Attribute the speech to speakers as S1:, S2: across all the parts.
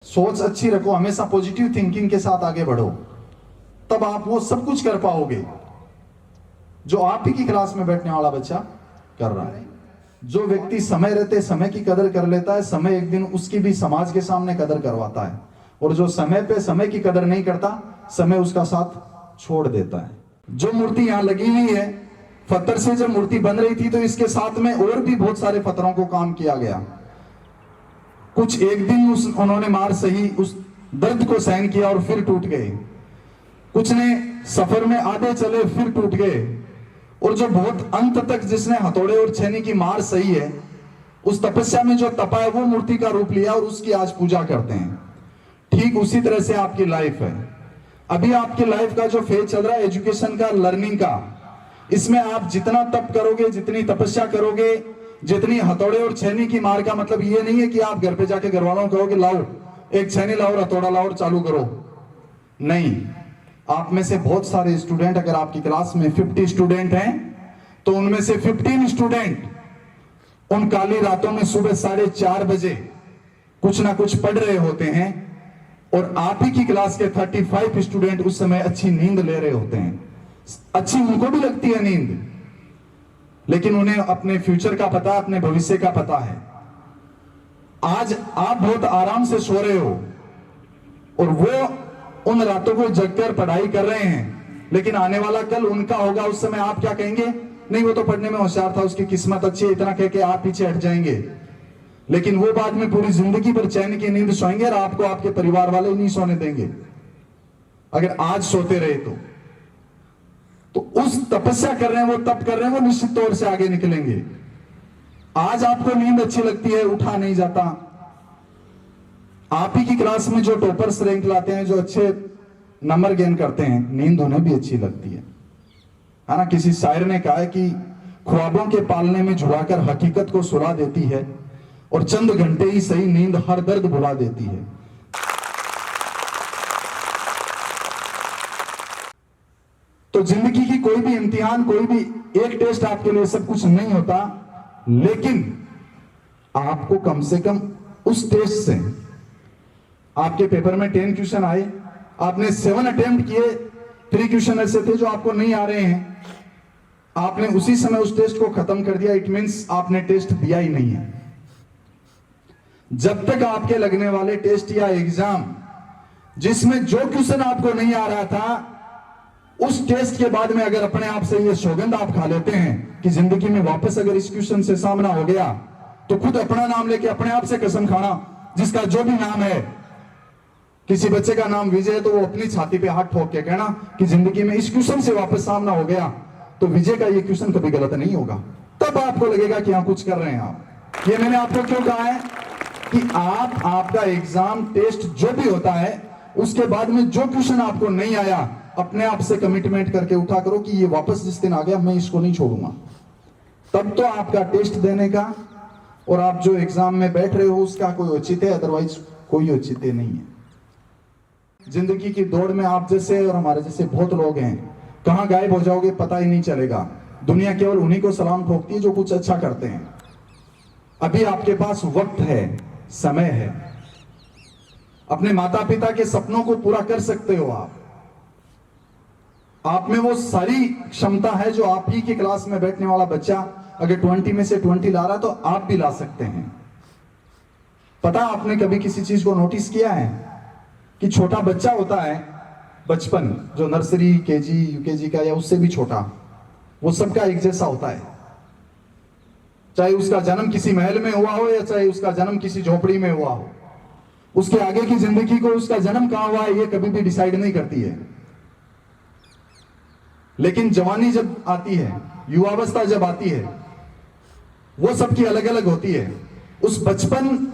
S1: सोच अच्छी रखो, हमेशा पॉजिटिव थिंकिंग के साथ आगे बढ़ो, तब आप वो सब कुछ कर पाओगे जो आप ही की क्लास में बैठने वाला बच्चा कर रहा है। जो व्यक्ति समय रहते समय की कदर कर लेता है, समय एक दिन उसकी भी समाज के सामने कदर करवाता है। और जो समय पे समय की कदर नहीं करता, समय उसका साथ छोड़ देता है। जो मूर्ति यहाँ लगी हुई है, पत्थर से जब मूर्ति बन रही थी तो इसके साथ में और भी बहुत सारे पत्थरों को काम किया गया। कुछ एक दिन उन्होंने मार सही उस दर्द को सहन किया और फिर टूट गए। कुछ ने सफर में आधे चले फिर टूट गए। और जो बहुत अंत तक जिसने हथौड़े और छेनी की मार सही है, उस तपस्या में जो तपा है वो मूर्ति का रूप लिया और उसकी आज पूजा करते हैं। ठीक उसी तरह से आपकी लाइफ है। अभी आपकी लाइफ का जो फेज चल रहा है एजुकेशन का, लर्निंग का, इसमें आप जितना तप करोगे, जितनी तपस्या करोगे, जितनी हथौड़े और छेनी की मार का मतलब ये नहीं है कि आप घर पे जाके घर वालों को कहोगे लाओ एक छेनी लाओ और हथौड़ा लाओ और चालू करो। नहीं, आप में से बहुत सारे स्टूडेंट, अगर आपकी क्लास में 50 स्टूडेंट हैं तो उनमें से 15 स्टूडेंट उन काली रातों में सुबह 4:30 बजे कुछ ना कुछ पढ़ रहे होते हैं और आप ही की क्लास के 35 स्टूडेंट उस समय अच्छी नींद ले रहे होते हैं। अच्छी उनको भी लगती है नींद, लेकिन उन्हें अपने फ्यूचर का पता, अपने भविष्य का पता है। आज आप बहुत आराम से सो रहे हो और वो उन रातों को जगकर पढ़ाई कर रहे हैं, लेकिन आने वाला कल उनका होगा। उस समय आप क्या कहेंगे? नहीं, वो तो पढ़ने में होशियार था, उसकी किस्मत अच्छी है, इतना कह के आप पीछे हट जाएंगे। लेकिन वो बाद में पूरी जिंदगी भर चैन की नींद सोएंगे और आपको आपके परिवार वाले नहीं सोने देंगे अगर आज सोते रहे तो उस तपस्या कर रहे हैं, वो तप कर रहे हैं, वो निश्चित तौर से आगे निकलेंगे। आज आपको नींद अच्छी लगती है, उठा नहीं जाता। आप ही की क्लास में जो टॉपर्स रैंक लाते हैं, जो अच्छे नंबर गेन करते हैं, नींद उन्हें भी अच्छी लगती है ना। किसी शायर ने कहा है कि ख्वाबों के पालने में झुलाकर हकीकत को सुला देती है और चंद घंटे ही सही नींद हर दर्द भुला देती है। तो जिंदगी की कोई भी इम्तिहान, कोई भी एक टेस्ट आपके लिए सब कुछ नहीं होता, लेकिन आपको कम से कम उस टेस्ट से, आपके पेपर में 10 क्वेश्चन आए, आपने 7 अटेम्प्ट किए, 3 क्वेश्चन ऐसे थे जो आपको नहीं आ रहे हैं, आपने उसी समय उस टेस्ट को खत्म कर दिया, इट मींस आपने टेस्ट दिया ही नहीं है। जब तक आपके लगने वाले टेस्ट या एग्जाम जिसमें जो क्वेश्चन आपको नहीं आ रहा था, उस टेस्ट के बाद में अगर अपने आप से ये सौगंध आप खा लेते हैं कि जिंदगी में वापस अगर इस क्वेश्चन से सामना हो गया तो खुद अपना नाम लेके अपने आप से कसम खाना, जिसका जो भी नाम है, किसी बच्चे का नाम विजय है तो वो अपनी छाती पे हाथ ठोक के कहना कि जिंदगी में इस क्वेश्चन से वापस सामना हो गया तो विजय का ये क्वेश्चन कभी गलत नहीं होगा। तब आपको लगेगा कि हाँ कुछ कर रहे हैं आप। ये मैंने आपको क्यों कहा है कि आपका एग्जाम टेस्ट जो भी होता है, उसके बाद में जो क्वेश्चन आपको नहीं आया, अपने आप से कमिटमेंट करके उठा करो कि ये वापस जिस दिन आ गया मैं इसको नहीं छोड़ूंगा। तब तो आपका टेस्ट देने का और आप जो एग्जाम में बैठ रहे हो उसका कोई औचित्य है, अदरवाइज कोई औचित्य नहीं है। जिंदगी की दौड़ में आप जैसे और हमारे जैसे बहुत लोग हैं, कहां गायब हो जाओगे पता ही नहीं चलेगा। दुनिया केवल उन्हीं को सलाम ठोकती है जो कुछ अच्छा करते हैं। अभी आपके पास वक्त है, समय है, अपने माता पिता के सपनों को पूरा कर सकते हो। आप में वो सारी क्षमता है जो आप ही की क्लास में बैठने वाला बच्चा अगर 20 में से 20 ला रहा है तो आप भी ला सकते हैं। पता आपने कभी किसी चीज को नोटिस किया है कि छोटा बच्चा होता है, बचपन जो नर्सरी, केजी, यूकेजी का या उससे भी छोटा, वो सबका एक जैसा होता है। चाहे उसका जन्म किसी महल में हुआ हो या चाहे उसका जन्म किसी झोपड़ी में हुआ हो, उसके आगे की जिंदगी को उसका जन्म कहां हुआ है ये कभी भी डिसाइड नहीं करती है। लेकिन जवानी जब आती है, युवावस्था जब आती है, वो सबकी अलग अलग होती है। उस बचपन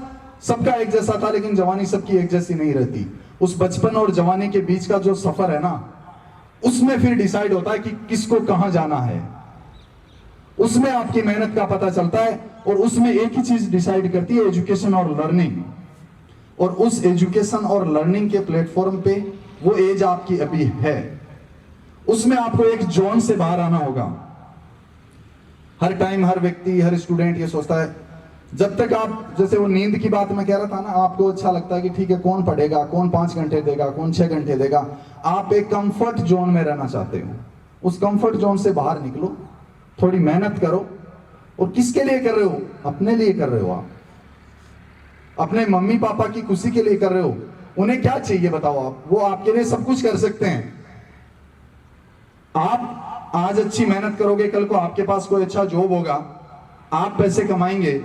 S1: सबका एक जैसा था लेकिन जवानी सबकी एक जैसी नहीं रहती। उस बचपन और जवानी के बीच का जो सफर है ना, उसमें फिर डिसाइड होता है कि किसको कहां जाना है। उसमें आपकी मेहनत का पता चलता है और उसमें एक ही चीज डिसाइड करती है, एजुकेशन और लर्निंग। और उस एजुकेशन और लर्निंग के प्लेटफॉर्म पे वो एज आपकी अभी है, उसमें आपको एक जोन से बाहर आना होगा। हर टाइम हर व्यक्ति, हर स्टूडेंट ये सोचता है जब तक आप, जैसे वो नींद की बात मैं कह रहा था ना, आपको अच्छा लगता है कि ठीक है कौन पढ़ेगा, कौन 5 घंटे देगा, कौन 6 घंटे देगा, आप एक कंफर्ट जोन में रहना चाहते हो। उस कंफर्ट जोन से बाहर निकलो, थोड़ी मेहनत करो। और किसके लिए कर रहे हो? अपने लिए कर रहे हो। आप अपने मम्मी पापा की खुशी के लिए कर रहे हो। उन्हें क्या चाहिए बताओ आप? वो आपके लिए सब कुछ कर सकते हैं। आप आज अच्छी मेहनत करोगे, कल को आपके पास कोई अच्छा जॉब होगा, आप पैसे कमाएंगे।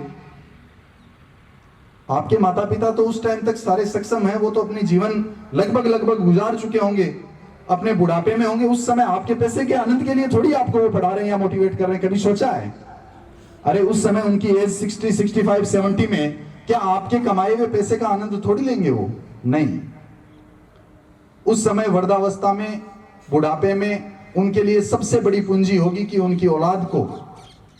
S1: आपके माता पिता तो उस टाइम तक सारे सक्षम हैं, वो तो अपनी जीवन लगभग गुजार चुके होंगे, अपने बुढ़ापे में होंगे। उस समय आपके पैसे के आनंद के लिए थोड़ी आपको वो पढ़ा रहे हैं या मोटिवेट कर रहे हैं। कभी सोचा है? अरे उस समय उनकी एज 60, 65, 70 में क्या आपके कमाए हुए पैसे का आनंद थोड़ी लेंगे वो? नहीं। उस समय वृद्धावस्था में, बुढ़ापे में उनके लिए सबसे बड़ी पूंजी होगी कि उनकी औलाद को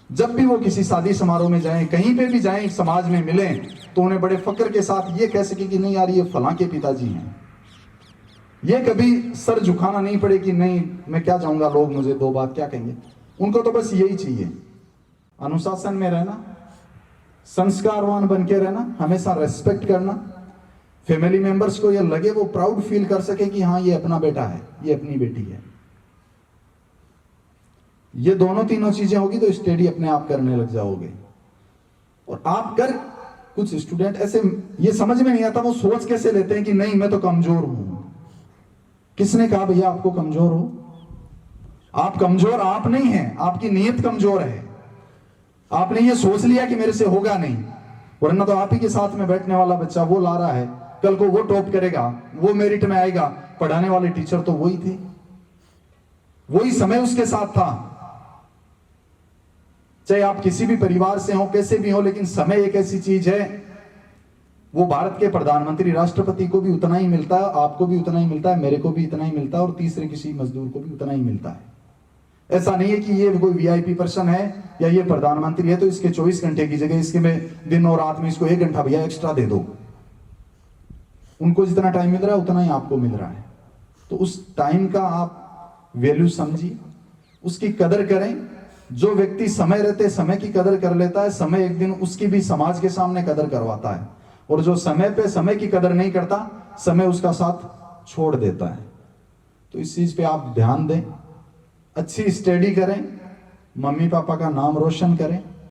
S1: जब भी वो किसी शादी समारोह में जाएं, कहीं पे भी जाएं, समाज में मिलें, तो उन्हें बड़े फक्र के साथ ये कह सके कि नहीं यार ये फलां के पिताजी हैं। ये कभी सर झुकाना नहीं पड़े कि नहीं मैं क्या जाऊंगा, लोग मुझे 2 बात क्या कहेंगे। उनको तो बस यही चाहिए, अनुशासन में रहना, संस्कारवान बन के रहना, हमेशा रेस्पेक्ट करना। फैमिली मेंबर्स को ये लगे, वो प्राउड फील कर सके कि हाँ ये अपना बेटा है, ये अपनी बेटी है। ये दोनों तीनों चीजें होगी तो स्टडी अपने आप करने लग जाओगे। और आप कर, कुछ स्टूडेंट ऐसे ये समझ में नहीं आता, वो सोच कैसे लेते हैं कि नहीं मैं तो कमजोर हूं। किसने कहा भैया आपको कमजोर हो? आप कमजोर आप नहीं हैं, आपकी नीयत कमजोर है। आपने ये सोच लिया कि मेरे से होगा नहीं, वरना तो आप ही के साथ में बैठने वाला बच्चा वो ला रहा है, कल को वो टॉप करेगा, वो मेरिट में आएगा। पढ़ाने वाले टीचर तो वही थे, वही समय उसके साथ था। चाहे आप किसी भी परिवार से हो, कैसे भी हो, लेकिन समय एक ऐसी चीज है, वो भारत के प्रधानमंत्री राष्ट्रपति को भी उतना ही मिलता है, आपको भी उतना ही मिलता है, मेरे को भी इतना ही मिलता है, और तीसरे किसी मजदूर को भी उतना ही मिलता है। ऐसा नहीं है कि ये कोई वीआईपी पर्सन है या ये प्रधानमंत्री है तो इसके 24 घंटे की जगह इसके में दिन और रात में इसको 1 घंटा भैया एक्स्ट्रा दे दो। उनको जितना टाइम मिल रहा है उतना ही आपको मिल रहा है। तो उस टाइम का आप वैल्यू समझिए, उसकी कदर करें। जो व्यक्ति समय रहते समय की कदर कर लेता है, समय एक दिन उसकी भी समाज के सामने कदर करवाता है। और जो समय पे समय की कदर नहीं करता, समय उसका साथ छोड़ देता है। तो इस चीज पे आप ध्यान दें, अच्छी स्टडी करें, मम्मी पापा का नाम रोशन करें,